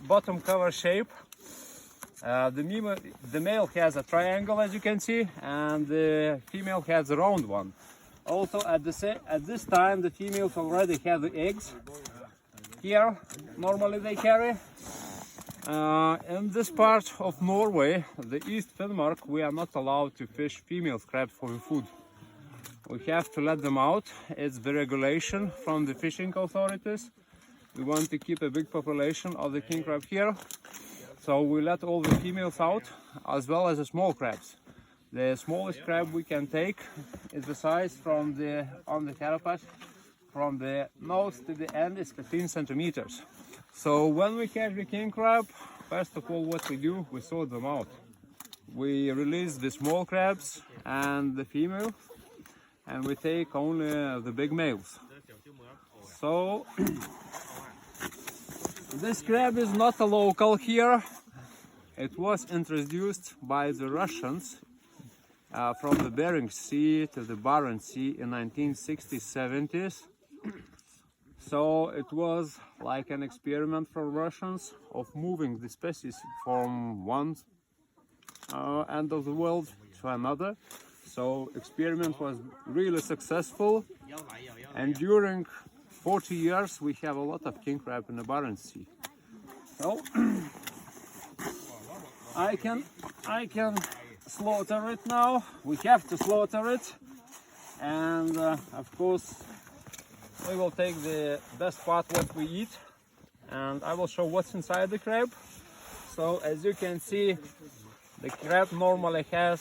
bottom cover shape. The male has a triangle, as you can see, and the female has a round one. Also, at this time, the females already have the eggs. Here, normally they carry. In this part of Norway, the East Finnmark, we are not allowed to fish female crabs for food. We have to let them out. It's the regulation from the fishing authorities. We want to keep a big population of the king crab here. So we let all the females out, as well as the small crabs. The smallest crab we can take is the size on the carapace, from the nose to the end is 15 centimeters. So when we catch the king crab, first of all what we do, we sort them out. We release the small crabs and the female, and we take only the big males. So this crab is not a local here. It was introduced by the Russians from the Bering Sea to the Barents Sea in 1960s, 70s. So it was like an experiment from Russians of moving the species from one end of the world to another. So experiment was really successful, and during 40 years we have a lot of king crab in the Barents Sea. So I can slaughter it now. We have to slaughter it, and of course we will take the best part what we eat, and I will show what's inside the crab. So as you can see, the crab normally has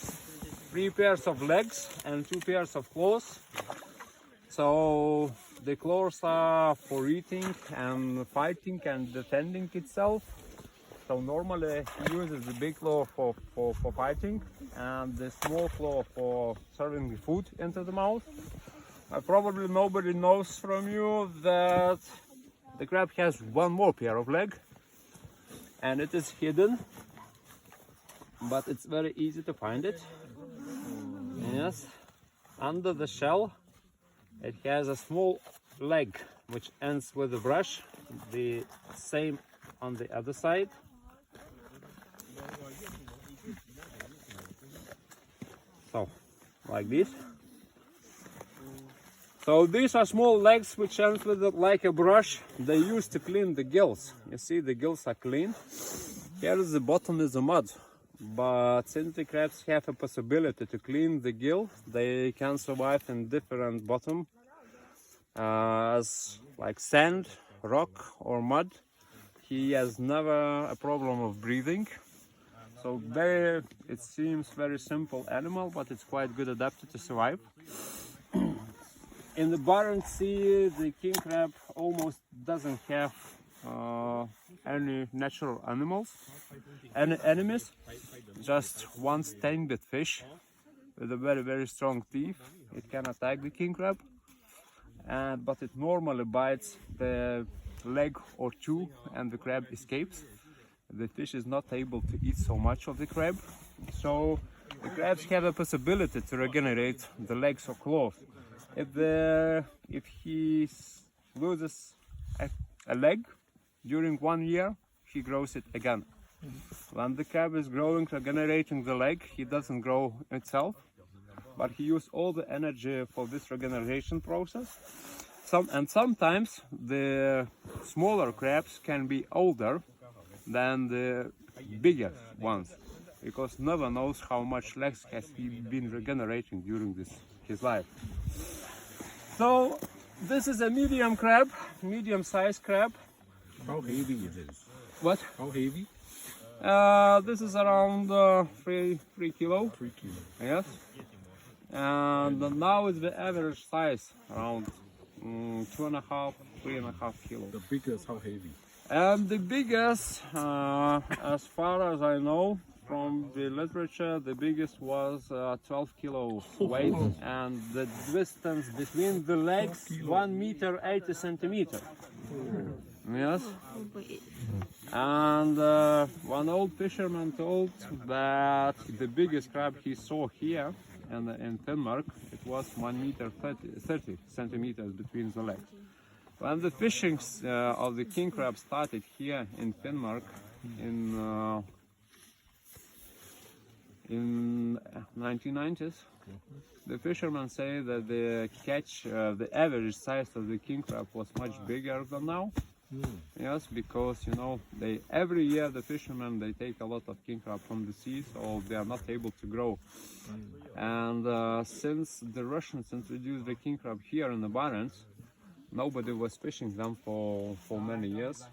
3 pairs of legs and 2 pairs of claws. So the claws are for eating and fighting and defending itself. So normally he uses the big claw for fighting and the small claw for serving the food into the mouth. Probably nobody knows from you that the crab has one more pair of legs, and it is hidden, but it's very easy to find it. Yes, under the shell it has a small leg which ends with a brush, the same on the other side. So, like this. So these are small legs which end with like a brush. They used to clean the gills. You see, the gills are clean. Here is the bottom is the mud. But since the crabs have a possibility to clean the gill, they can survive in different bottom, as like sand, rock or mud. He has never a problem of breathing. So it seems very simple animal, but it's quite good adapted to survive. In the Barents Sea, the king crab almost doesn't have any natural animals, any enemies, just one sting-bit fish with a very strong teeth. It can attack the king crab, but it normally bites the leg or two and the crab escapes. The fish is not able to eat so much of the crab, so the crabs have a possibility to regenerate the legs or claws. If he loses a leg during 1 year, he grows it again. When the crab is growing, regenerating the leg, he doesn't grow itself, but he uses all the energy for this regeneration process. Sometimes the smaller crabs can be older than the bigger ones, because no one knows how much legs has he been regenerating during his life. So this is a medium crab, medium-sized crab. How heavy it is? What? How heavy? This is around 3 kilo. 3 kilo. Yes. And now it's the average size, around 2.5, 3.5 kilos. The biggest, how heavy? And the biggest, as far as I know from the literature, the biggest was 12 kilo weight, and the distance between the legs 1 meter 80 centimeters. Yes. And one old fisherman told that the biggest crab he saw here in Denmark, it was 1 meter 30 centimeters between the legs. When the fishing of the king crab started here in Denmark in 1990s, the fishermen say that the catch, the average size of the king crab was much bigger than now. Yes, because you know every year the fishermen they take a lot of king crab from the sea, so they are not able to grow. And since the Russians introduced the king crab here in the Barents, nobody was fishing them for many years.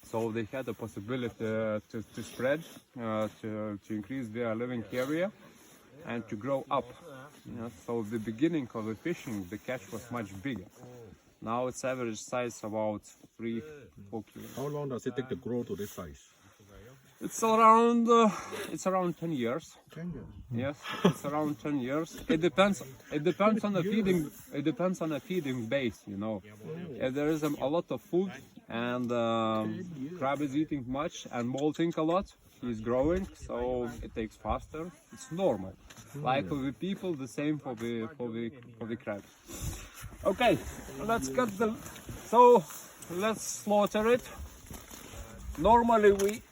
So they had the possibility to spread, to increase their living area, and to grow up. So the beginning of the fishing, the catch was much bigger. Now it's average size about 3-4 kilos. How long does it take to grow to this size? It's around 10 years. 10 years. Yes, it's around 10 years. It depends on the feeding. It depends on the feeding base. You know, if there is a lot of food and crab is eating much and molting a lot, he's growing, so it takes faster. It's normal. Like for the people, the same for the crab. Okay, let's slaughter it. Normally we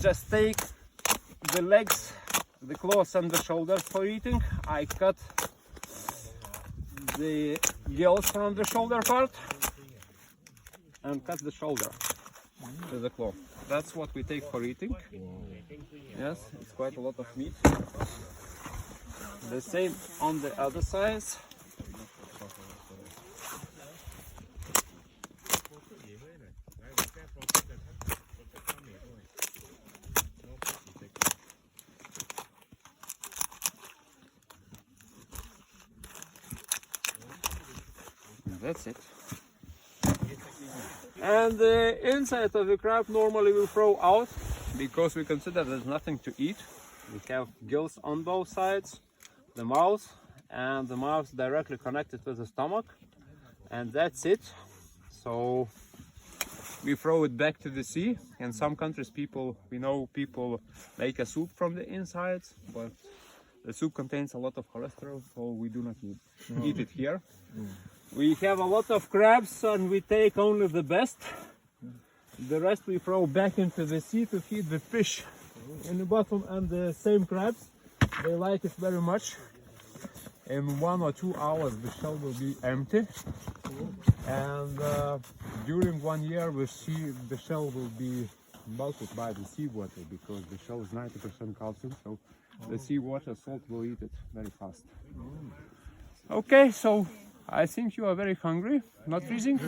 just take the legs, the claws and the shoulders for eating. I cut the gills from the shoulder part and cut the shoulder with the claw. That's what we take for eating. Yes, it's quite a lot of meat. The same on the other side. That's it. And the inside of the crab normally we throw out because we consider there's nothing to eat. We have gills on both sides, the mouth, and the mouth directly connected with the stomach, and that's it. So we throw it back to the sea. In some countries we know people make a soup from the inside, but the soup contains a lot of cholesterol, so we do not eat it here. We have a lot of crabs and we take only the best. The rest we throw back into the sea to feed the fish in the bottom, and the same crabs, they like it very much. In 1 or 2 hours the shell will be empty, and during 1 year we see the shell will be melted by the seawater, because the shell is 90% calcium, so the seawater salt will eat it very fast. Okay, so I think you are very hungry, not freezing?